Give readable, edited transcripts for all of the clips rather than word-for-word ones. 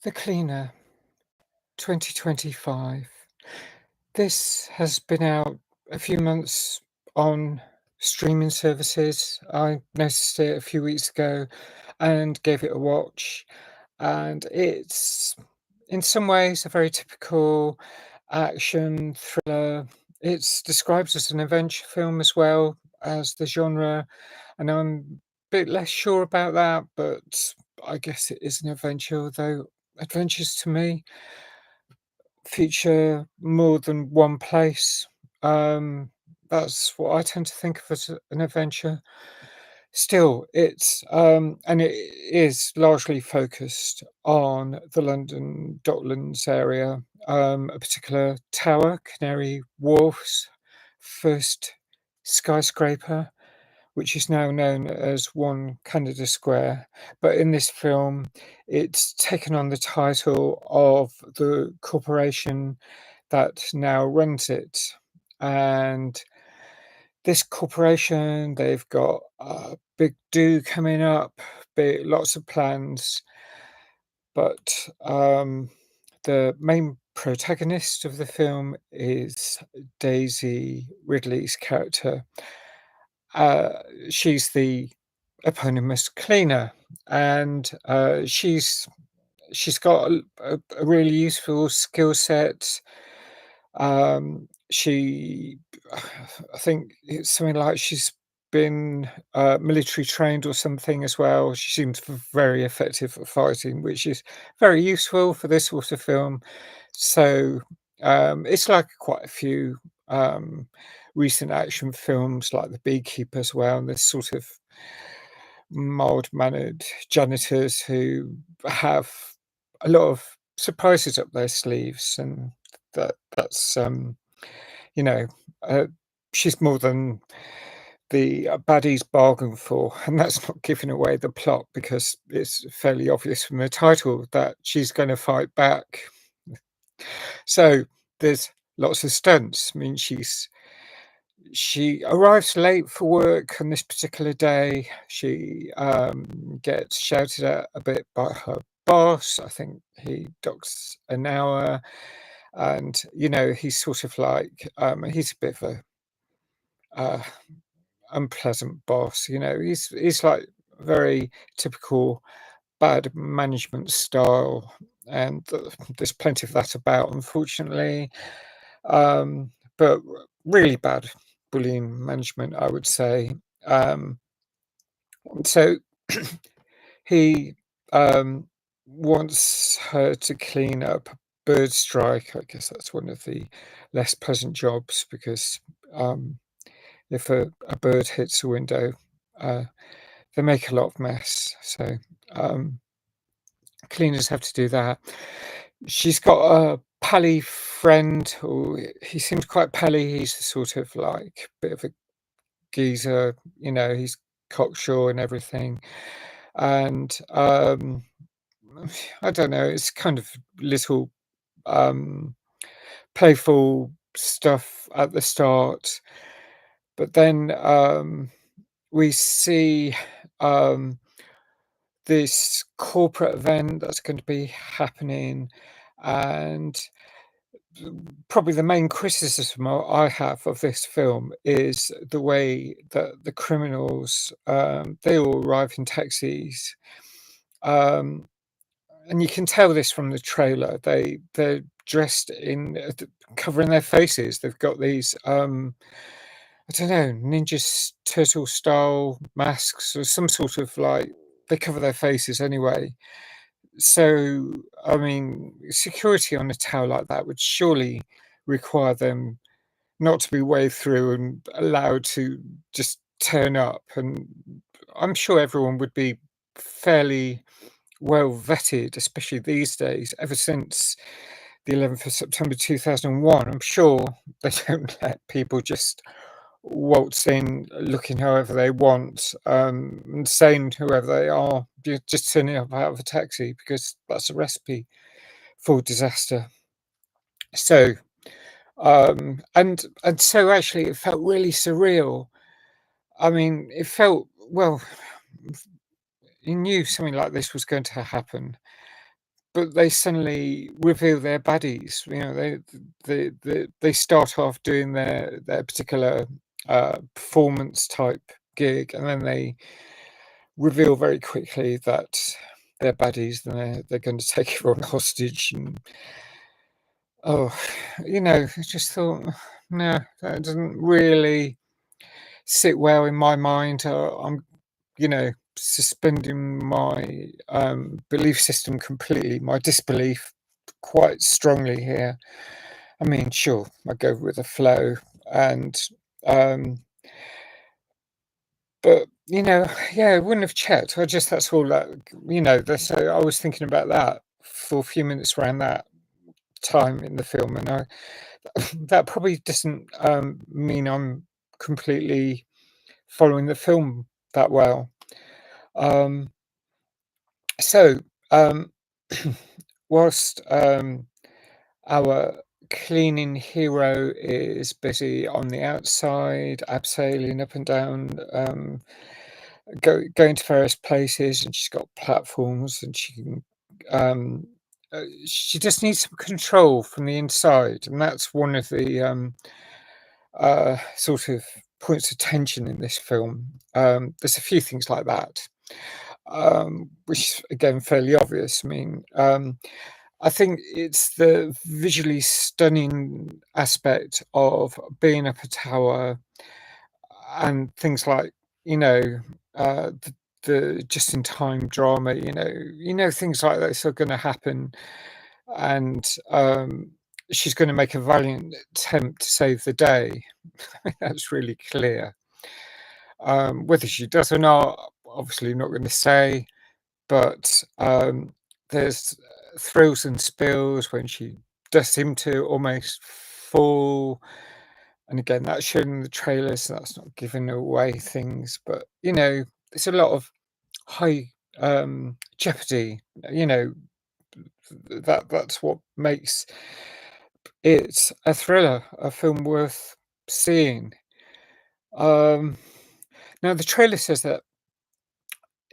The Cleaner, 2025. This has been out a few months on streaming services. I noticed it a few weeks ago and gave it a watch. And it's, in some ways, a very typical action thriller. It's described as an adventure film as well as the genre, and I'm a bit less sure about that, but I guess it is an adventure, although adventures to me feature more than one place. Um, that's what I tend to think of as an adventure. Still, it's and it is largely focused on the London Docklands area, a particular tower, Canary Wharf's first skyscraper, which is now known as One Canada Square. But in this film, it's taken on the title of the corporation that now runs it. And this corporation, they've got a big do coming up, lots of plans, but the main protagonist of the film is Daisy Ridley's character. Uh, she's the eponymous cleaner, and she's got a really useful skill set. She, I think it's something like she's been military trained or something as well. She seems very effective at fighting, which is very useful for this sort of film. So it's like quite a few recent action films, like The Beekeeper as well. And this sort of mild-mannered janitors who have a lot of surprises up their sleeves, and that's you know, uh, she's more than the baddies bargain for, and that's not giving away the plot because it's fairly obvious from the title that she's going to fight back. So there's lots of stunts. I mean, she arrives late for work on this particular day. She gets shouted at a bit by her boss. I think he docks an hour, and he's sort of like he's a bit of a uh, unpleasant boss. He's like very typical bad management style, and there's plenty of that about, unfortunately. But really bad bullying management, I would say. Um, so he wants her to clean up a bird strike. I guess that's one of the less pleasant jobs because if a bird hits a window, uh, they make a lot of mess. So um, cleaners have to do that. She's got a pally friend, or he seems quite pally. He's the sort of like bit of a geezer, he's cocksure and everything. And I don't know, it's kind of little um, playful stuff at the start, but then we see um, this corporate event that's going to be happening, and probably the main criticism I have of this film is the way that the criminals they all arrive in taxis, um, and you can tell this from the trailer. They're dressed in covering their faces. They've got these I don't know, Turtle style masks or some sort of like they cover their faces anyway. So, I mean, security on a tower like that would surely require them not to be waved through and allowed to just turn up. And I'm sure everyone would be fairly well vetted, especially these days, ever since the 11th of September 2001. I'm sure they don't let people just waltz in looking however they want, and saying whoever they are, just turning up out of a taxi, because that's a recipe for disaster. So, and so actually, it felt really surreal. I mean, it felt well. You knew something like this was going to happen, but they suddenly reveal their baddies. You know, they start off doing their particular performance type gig, and then they reveal very quickly that they're baddies. And they're going to take everyone hostage, and oh, I just thought, no, that doesn't really sit well in my mind. I'm, suspending my belief system completely, my disbelief quite strongly here. I mean, sure, I go with the flow, and um, but yeah, I wouldn't have checked. That's all that That's I was thinking about that for a few minutes around that time in the film, and that probably doesn't mean I'm completely following the film that well. Um, so, um, whilst our cleaning hero is busy on the outside, abseiling up and down, going to various places, and she's got platforms, and um, she just needs some control from the inside, and that's one of the sort of points of tension in this film. There's a few things like that, which is again fairly obvious. I mean, I think it's the visually stunning aspect of being up a tower, and things like you know the just in time drama. Things like this are going to happen, and she's going to make a valiant attempt to save the day. That's really clear. Whether she does or not, obviously not going to say, but there's thrills and spills when she does seem to almost fall. And again, that's shown in the trailer, so that's not giving away things. But it's a lot of high jeopardy. That's what makes it a thriller, a film worth seeing. Um, Now the trailer says that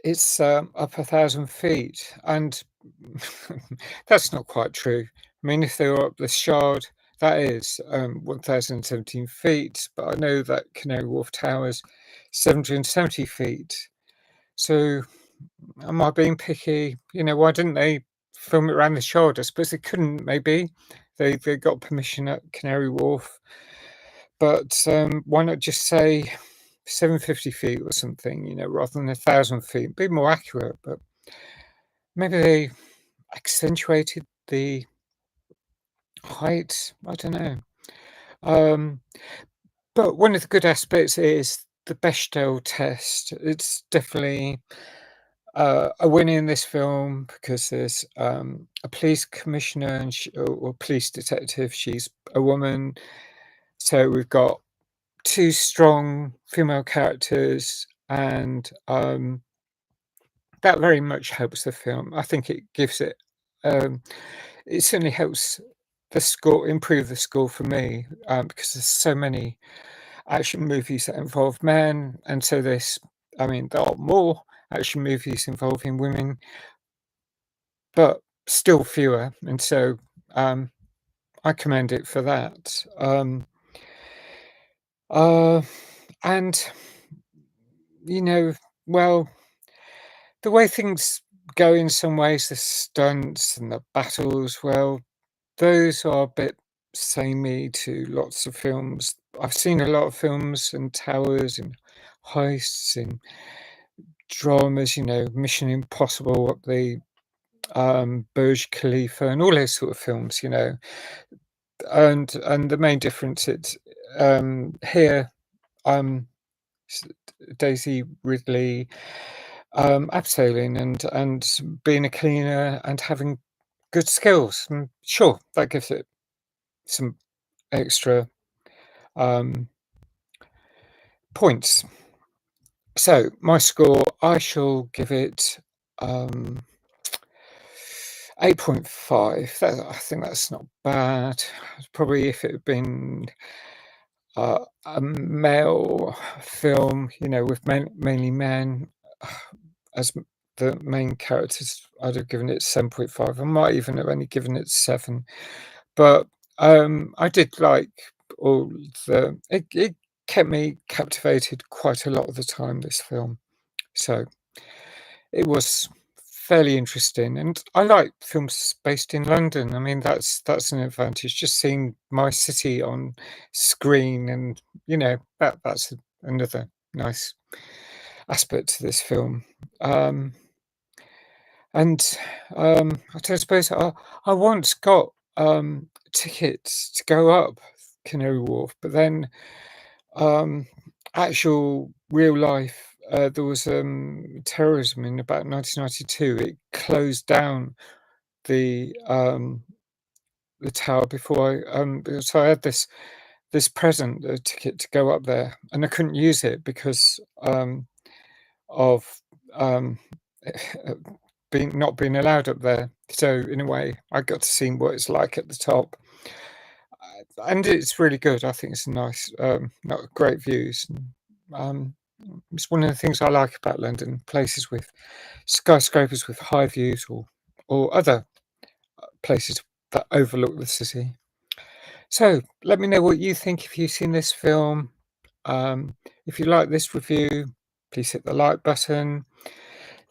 it's up 1,000 feet, and that's not quite true. I mean, if they were up the Shard, that is 1,017 feet, but I know that Canary Wharf Tower's 770 feet. So, am I being picky? Why didn't they film it around the Shard? I suppose they couldn't. Maybe they got permission at Canary Wharf, but why not just say 750 feet or something, rather than 1,000 feet? Be more accurate, but maybe they accentuated the height. I don't know. Um, but one of the good aspects is the Bechdel test. It's definitely a win in this film because there's a police commissioner or police detective. She's a woman. So we've got two strong female characters, and that very much helps the film. I think it gives it. It certainly helps the score, improve the score for me, because there's so many action movies that involve men, and so I mean, there are more action movies involving women, but still fewer, and so I commend it for that. Uh, and you know, well, the way things go in some ways, the stunts and the battles, well, those are a bit samey to lots of films. I've seen a lot of films and towers and heists and dramas, Mission Impossible up the Burj Khalifa and all those sort of films, and the main difference it's here um s- Daisy Ridley abseiling and being a cleaner and having good skills. And sure, that gives it some extra um, points. So my score, I shall give it 8.5. I think that's not bad. Probably if it had been a male film, with mainly men, as the main characters, I'd have given it 7.5. I might even have only given it 7. But, I did like all it kept me captivated quite a lot of the time, this film. So, it was fairly interesting, and I like films based in London. I mean, that's an advantage, just seeing my city on screen and, that's another nice aspect to this film. Um, and, I don't suppose I once got, tickets to go up Canary Wharf, but then, um, actual real life, there was, terrorism in about 1992. It closed down the, um, the tower before so I had this present, a ticket to go up there, and I couldn't use it because, of, um, being not being allowed up there. So in a way, I got to see what it's like at the top, and it's really good. I think it's a nice, not great views. And, it's one of the things I like about London, places with skyscrapers with high views, or other places that overlook the city. So let me know what you think if you've seen this film. If you like this review, please hit the like button.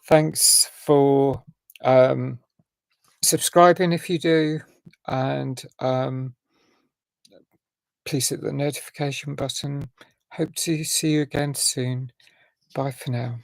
Thanks for subscribing if you do, and please hit the notification button. Hope to see you again soon. Bye for now.